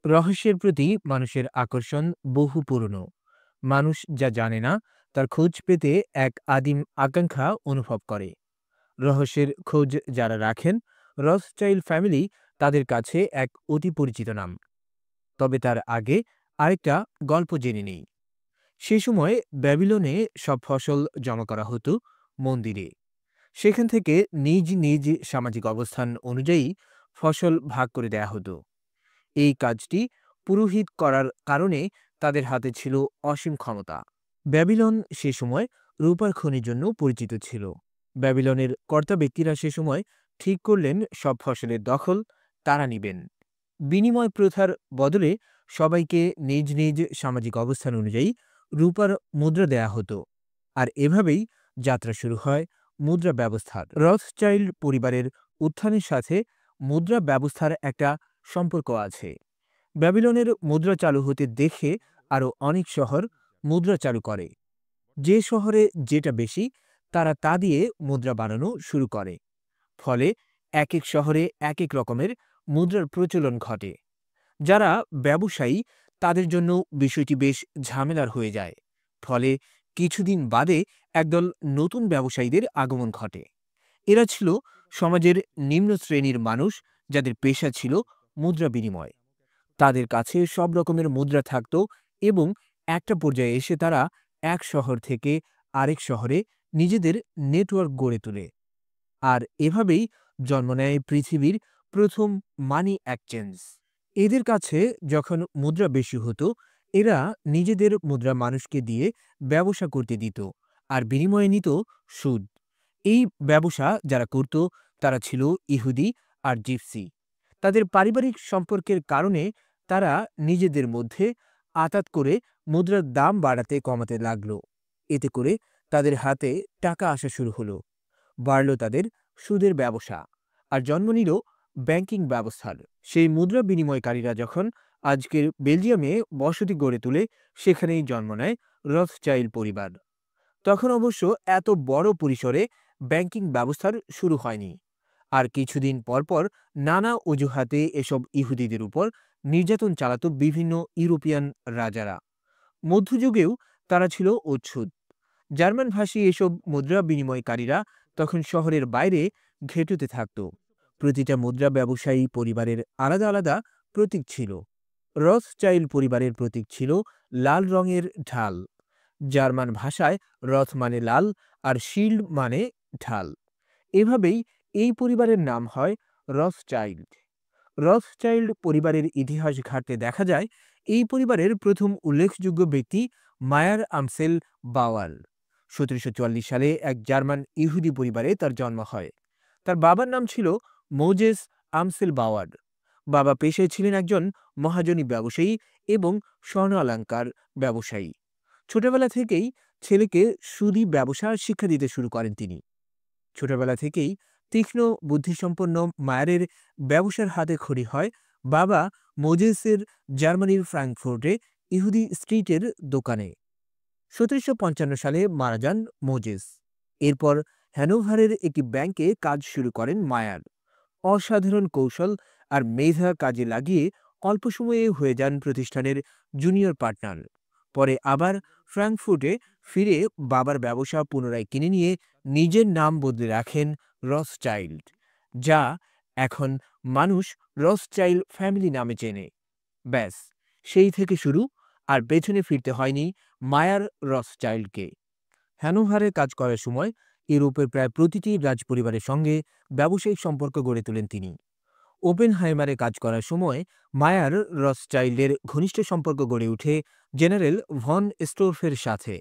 রহস্যের প্রতি মানুষের আকর্ষণ বহু পুরনো। মানুষ যা জানে না তার খোঁজ পেতে এক আদিম আকাঙ্ক্ষা অনুভব করে। রহস্যের খোঁজ যারা রাখেন, রথচাইল্ড ফ্যামিলি তাদের কাছে এক অতি পরিচিত নাম। তবে তার আগে আরেকটা গল্প জেনে নেই। সে সময় ব্যাবিলনে সব ফসল জমা করা হতো মন্দিরে। সেখান থেকে নিজ নিজ সামাজিক অবস্থান অনুযায়ী ফসল ভাগ করে দেয়া হতো। এই কাজটি পুরোহিত করার কারণে তাদের হাতে ছিল অসীম ক্ষমতা। ব্যাবিলন সে সময় রূপার খনির জন্য পরিচিত ছিল। ব্যাবিলনের কর্তা ব্যক্তিরা সে সময় ঠিক করলেন সব ফসলের দখল তারা নিবেন। বিনিময় প্রথার বদলে সবাইকে নিজ নিজ সামাজিক অবস্থান অনুযায়ী রূপার মুদ্রা দেয়া হতো। আর এভাবেই যাত্রা শুরু হয় মুদ্রা ব্যবস্থার। রথচাইল্ড পরিবারের উত্থানের সাথে মুদ্রা ব্যবস্থার একটা সম্পর্ক আছে। ব্যাবিলনের মুদ্রা চালু হতে দেখে আরও অনেক শহর মুদ্রা চালু করে। যে শহরে যেটা বেশি তারা তা দিয়ে মুদ্রা বানানো শুরু করে। ফলে এক এক শহরে এক এক রকমের মুদ্রার প্রচলন ঘটে। যারা ব্যবসায়ী তাদের জন্য বিষয়টি বেশ ঝামেলার হয়ে যায়। ফলে কিছুদিন বাদে একদল নতুন ব্যবসায়ীদের আগমন ঘটে। এরা ছিল সমাজের নিম্ন শ্রেণীর মানুষ, যাদের পেশা ছিল মুদ্রা বিনিময়। তাদের কাছে সব রকমের মুদ্রা থাকত এবং একটা পর্যায়ে এসে তারা এক শহর থেকে আরেক শহরে নিজেদের নেটওয়ার্ক গড়ে তোলে। আর এভাবেই জন্ম নেয় পৃথিবীর প্রথম মানি এক্সচেঞ্জ। এদের কাছে যখন মুদ্রা বেশি হতো, এরা নিজেদের মুদ্রা মানুষকে দিয়ে ব্যবসা করতে দিত আর বিনিময়ে নিত সুদ। এই ব্যবসা যারা করত তারা ছিল ইহুদি আর জিপসি। তাদের পারিবারিক সম্পর্কের কারণে তারা নিজেদের মধ্যে আঁতাত করে মুদ্রার দাম বাড়াতে কমাতে লাগলো। এতে করে তাদের হাতে টাকা আসা শুরু হলো। বাড়ল তাদের সুদের ব্যবসা, আর জন্ম নিল ব্যাংকিং ব্যবস্থার। সেই মুদ্রা বিনিময়কারীরা যখন আজকের বেলজিয়ামে বসতি গড়ে তোলে, সেখানেই জন্ম নেয় রথচাইল্ড পরিবার। তখন অবশ্য এত বড় পরিসরে ব্যাংকিং ব্যবস্থার শুরু হয়নি। আর কিছুদিন পরপর নানা অজুহাতে এসব ইহুদিদের উপর নির্যাতন চালাতো বিভিন্ন ইউরোপিয়ান রাজারা। মধ্যযুগেও তারা ছিল অচ্ছুত। জার্মানভাষী এসব মুদ্রা বিনিময়কারীরা তখন শহরের বাইরে ঘেঁটুতে থাকত। প্রতিটা মুদ্রা ব্যবসায়ী পরিবারের আলাদা আলাদা প্রতীক ছিল। রথচাইল্ড পরিবারের প্রতীক ছিল লাল রঙের ঢাল। জার্মান ভাষায় রথ মানে লাল আর শিল্ড মানে ঢাল। এভাবেই এই পরিবারের নাম হয় রথচাইল্ড। রথচাইল্ড পরিবারের ইতিহাস ঘাঁটতে দেখা যায় এই পরিবারের প্রথম উল্লেখযোগ্য ব্যক্তি মায়ার আমসেল বাওয়ার। 1744 সালে এক জার্মান ইহুদি পরিবারে তার জন্ম হয়। তার বাবার নাম ছিল মোজেস আমসেল বাওয়ার। বাবা পেশায় ছিলেন একজন মহাজনী ব্যবসায়ী এবং স্বর্ণ অলংকার ব্যবসায়ী। ছোটবেলা থেকেই ছেলেকে সুদি ব্যবসা শিক্ষা দিতে শুরু করেন তিনি। ছোটবেলা থেকেই তীক্ষ্ণ বুদ্ধিসম্পন্ন মায়ারের ব্যবসার হাতে খড়ি হয় বাবা মোজেসের জার্মানির ফ্রাঙ্কফুর্টে ইহুদি স্ট্রিটের দোকানে। 1755 সালে মারা যান মোজেস। এরপর হ্যানোভারের একটি ব্যাংকে কাজ শুরু করেন মায়ার। অসাধারণ কৌশল আর মেধা কাজে লাগিয়ে অল্প সময়ে হয়ে যান প্রতিষ্ঠানের জুনিয়র পার্টনার। পরে আবার ফ্রাঙ্কফুর্টে ফিরে বাবার ব্যবসা পুনরায় কিনে নিয়ে নিজের নাম বদলে রাখেন রথচাইল্ড, যা এখন মানুষ রথচাইল্ড ফ্যামিলি নামে চেনে। ব্যাস, সেই থেকে শুরু, আর পেছনে ফিরতে হয়নি মায়ার রথচাইল্ডকে। হ্যানোভারে কাজ করার সময় ইউরোপের প্রায় প্রতিটি রাজপরিবারের সঙ্গে ব্যবসায়িক সম্পর্ক গড়ে তোলেন তিনি। ওপেনহাইমারে কাজ করার সময় মায়ার রথচাইল্ডের ঘনিষ্ঠ সম্পর্ক গড়ে ওঠে জেনারেল ভন স্টোরফের সাথে।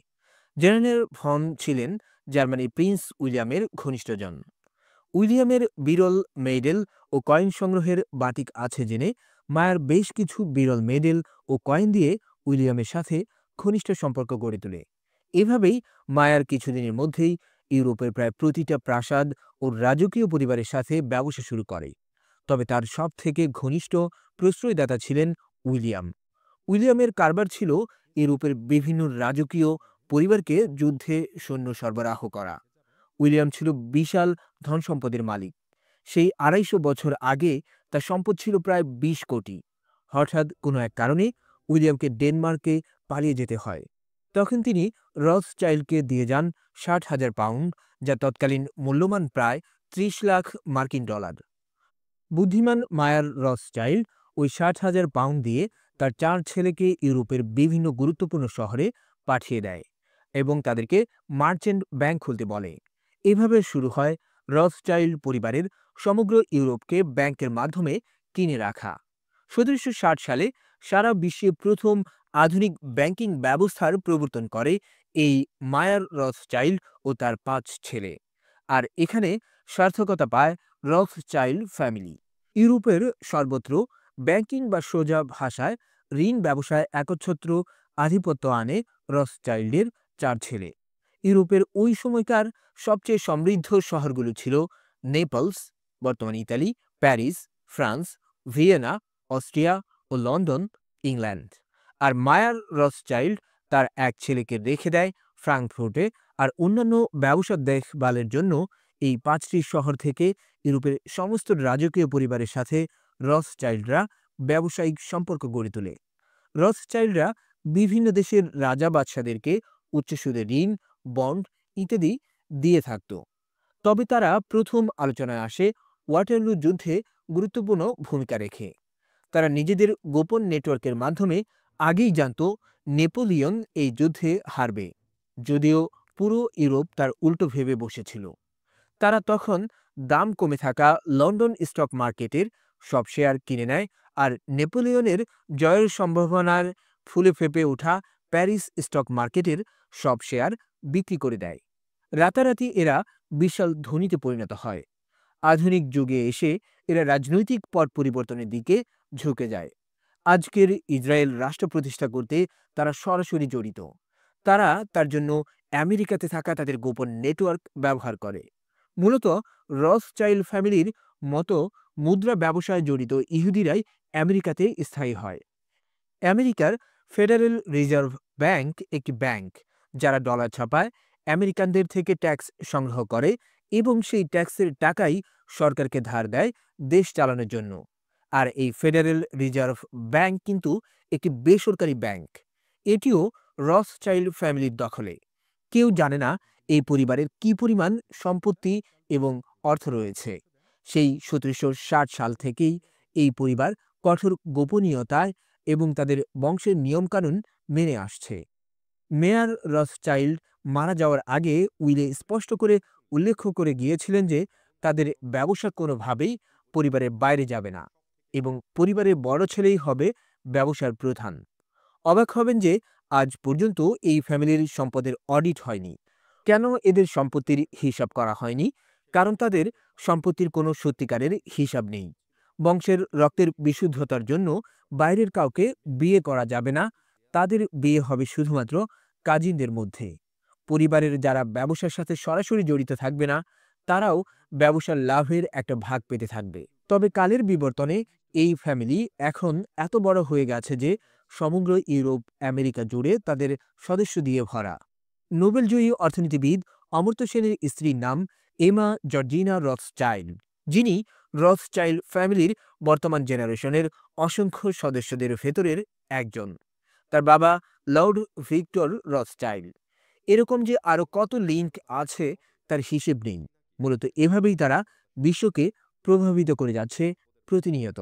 জেনারেল ভন ছিলেন জার্মানির প্রিন্স উইলিয়ামের ঘনিষ্ঠজন। উইলিয়ামের বিরল মেডেল ও কয়েন সংগ্রহের বাতিক আছে জেনে মায়ার বেশ কিছু বিরল মেডেল ও কয়েন দিয়ে উইলিয়ামের সাথে ঘনিষ্ঠ সম্পর্ক গড়ে তোলে। এভাবেই মায়ার কিছুদিনের মধ্যেই ইউরোপের প্রায় প্রতিটা প্রাসাদ ও রাজকীয় পরিবারের সাথে ব্যবসা শুরু করে। তবে তার সব থেকে ঘনিষ্ঠ প্রশ্রয়দাতা ছিলেন উইলিয়াম। উইলিয়ামের কারবার ছিল ইউরোপের বিভিন্ন রাজকীয় পরিবারকে যুদ্ধে সৈন্য সরবরাহ করা। উইলিয়াম ছিল বিশাল ধনসম্পদের মালিক। সেই 250 বছর আগে তার সম্পদ ছিল প্রায় 20 কোটি। হঠাৎ কোনো এক কারণে উইলিয়ামকে ডেনমার্কে পালিয়ে যেতে হয়। তখন তিনি রথচাইল্ডকে দিয়ে যান ৬০,০০০ পাউন্ড, যা তৎকালীন মূল্যমান প্রায় ৩০ লাখ মার্কিন ডলার। বুদ্ধিমান মায়ার রথচাইল্ড ওই ৬০,০০০ পাউন্ড দিয়ে তার ৪ ছেলেকে ইউরোপের বিভিন্ন গুরুত্বপূর্ণ শহরে পাঠিয়ে দেয় এবং তাদেরকে মার্চেন্ট ব্যাংক খুলতে বলে। এভাবে শুরু হয় রথচাইল্ড পরিবারের সমগ্র ইউরোপকে ব্যাংকের মাধ্যমে কিনে রাখা। ১৭৬০ সালে সারা বিশ্বে প্রথম আধুনিক ব্যাংকিং ব্যবস্থার প্রবর্তন করে এই মায়ার রথচাইল্ড ও তার ৫ ছেলে। আর এখানে সার্থকতা পায় রথচাইল্ড ফ্যামিলি। ইউরোপের সর্বত্র ব্যাংকিং বা সোজা ভাষায় ঋণ ব্যবসায় একচ্ছত্র আধিপত্য আনে রথচাইল্ডের ৪ ছেলে। ইউরোপের ওই সময়কার সবচেয়ে সমৃদ্ধ শহরগুলো ছিল নেপলস, বর্তমান Italy, Paris, France, Vienna, Austria ও লন্ডন, ইংল্যান্ড। আর মায়ার রথচাইল্ড তার এক ছেলেকে রেখে দেয় ফ্রাঙ্কফুর্টে, আর অন্যান্য ব্যবসা দেখভালের জন্য এই ৫টি শহর থেকে ইউরোপের সমস্ত রাজকীয় পরিবারের সাথে রথচাইল্ডরা ব্যবসায়িক সম্পর্ক গড়ে তোলে। রথচাইল্ডরা বিভিন্ন দেশের রাজা বাদশাদেরকে উচ্চ সুদে ঋণ, বন্ড ইত্যাদি দিয়ে থাকত। তবে তারা প্রথম আলোচনায় আসে ওয়াটারলু যুদ্ধে গুরুত্বপূর্ণ ভূমিকা রেখে। তারা নিজেদের গোপন নেটওয়ার্কের মাধ্যমে আগেই জানত নেপোলিয়ন এই যুদ্ধে হারবে, যদিও পুরো ইউরোপ তার উল্টো ভেবে বসেছিল। তারা তখন দাম কমে থাকা লন্ডন স্টক মার্কেটের সব শেয়ার কিনে নেয়, আর নেপোলিয়নের জয়ের সম্ভাবনার ফুলে ফেঁপে ওঠা প্যারিস স্টক মার্কেটের সব শেয়ার বিক্রি করে দেয়। রাতারাতি এরা বিশাল ধনীতে পরিণত হয়। আধুনিক যুগে এসে এরা রাজনৈতিক পট পরিবর্তনের দিকে ঝুঁকে যায়। আজকের ইসরায়েল রাষ্ট্র প্রতিষ্ঠা করতে তারা সরাসরি জড়িত। তারা তার জন্য আমেরিকাতে থাকা তাদের গোপন নেটওয়ার্ক ব্যবহার করে। মূলত রথচাইল্ড ফ্যামিলির মতো মুদ্রা ব্যবসায় জড়িত ইহুদিরাই আমেরিকাতে স্থায়ী হয়। আমেরিকার ফেডারেল রিজার্ভ ব্যাংক একটি ব্যাংক যারা ডলার ছাপায়, আমেরিকানদের থেকে ট্যাক্স সংগ্রহ করে এবং সেই ট্যাক্সের টাকাই সরকারকে ধার দেয় দেশ চালানোর জন্য। আর এই ফেডারেল রিজার্ভ ব্যাংক কিন্তু একটি বেসরকারি ব্যাংক। এটিও রথচাইল্ড ফ্যামিলির দখলে। কেউ জানে না এই পরিবারের কি পরিমাণ সম্পত্তি এবং অর্থ রয়েছে। সেই ১৭৬০ সাল থেকেই এই পরিবার কঠোর গোপনীয়তায় এবং তাদের বংশের নিয়মকানুন মেনে আসছে। মেয়ার রথচাইল্ড মারা যাওয়ার আগে উইলে স্পষ্ট করে উল্লেখ করে গিয়েছিলেন যে তাদের ব্যবসা কোনোভাবেই পরিবারের বাইরে যাবে না এবং পরিবারের বড় ছেলেই হবে ব্যবসার প্রধান। অবাক হবেন যে আজ পর্যন্ত এই ফ্যামিলির সম্পদের অডিট হয়নি। কেন এদের সম্পত্তির হিসাব করা হয়নি? কারণ তাদের সম্পত্তির কোনো সত্যিকারের হিসাব নেই। বংশের রক্তের বিশুদ্ধতার জন্য বাইরের কাউকে বিয়ে করা যাবে না। তাদের বিয়ে হবে শুধুমাত্র কাজিনদের মধ্যে। পরিবারের যারা ব্যবসার সাথে সরাসরি জড়িত থাকবে না, তারাও ব্যবসার লাভের একটা ভাগ পেতে থাকবে। তবে কালের বিবর্তনে এই ফ্যামিলি এখন এত বড় হয়ে গেছে যে সমগ্র ইউরোপ, আমেরিকা জুড়ে তাদের সদস্য দিয়ে ভরা। নোবেলজয়ী অর্থনীতিবিদ অমর্ত্য সেনের স্ত্রীর নাম এমা জর্জিনা রথচাইল্ড, যিনি রথচাইল্ড ফ্যামিলির বর্তমান জেনারেশনের অসংখ্য সদস্যদের ভেতরের একজন। তার বাবা লর্ড ভিক্টর রথচাইল্ড। এরকম যে আরও কত লিঙ্ক আছে তার হিসেব নেই। মূলত এভাবেই তারা বিশ্বকে প্রভাবিত করে যাচ্ছে প্রতিনিয়ত।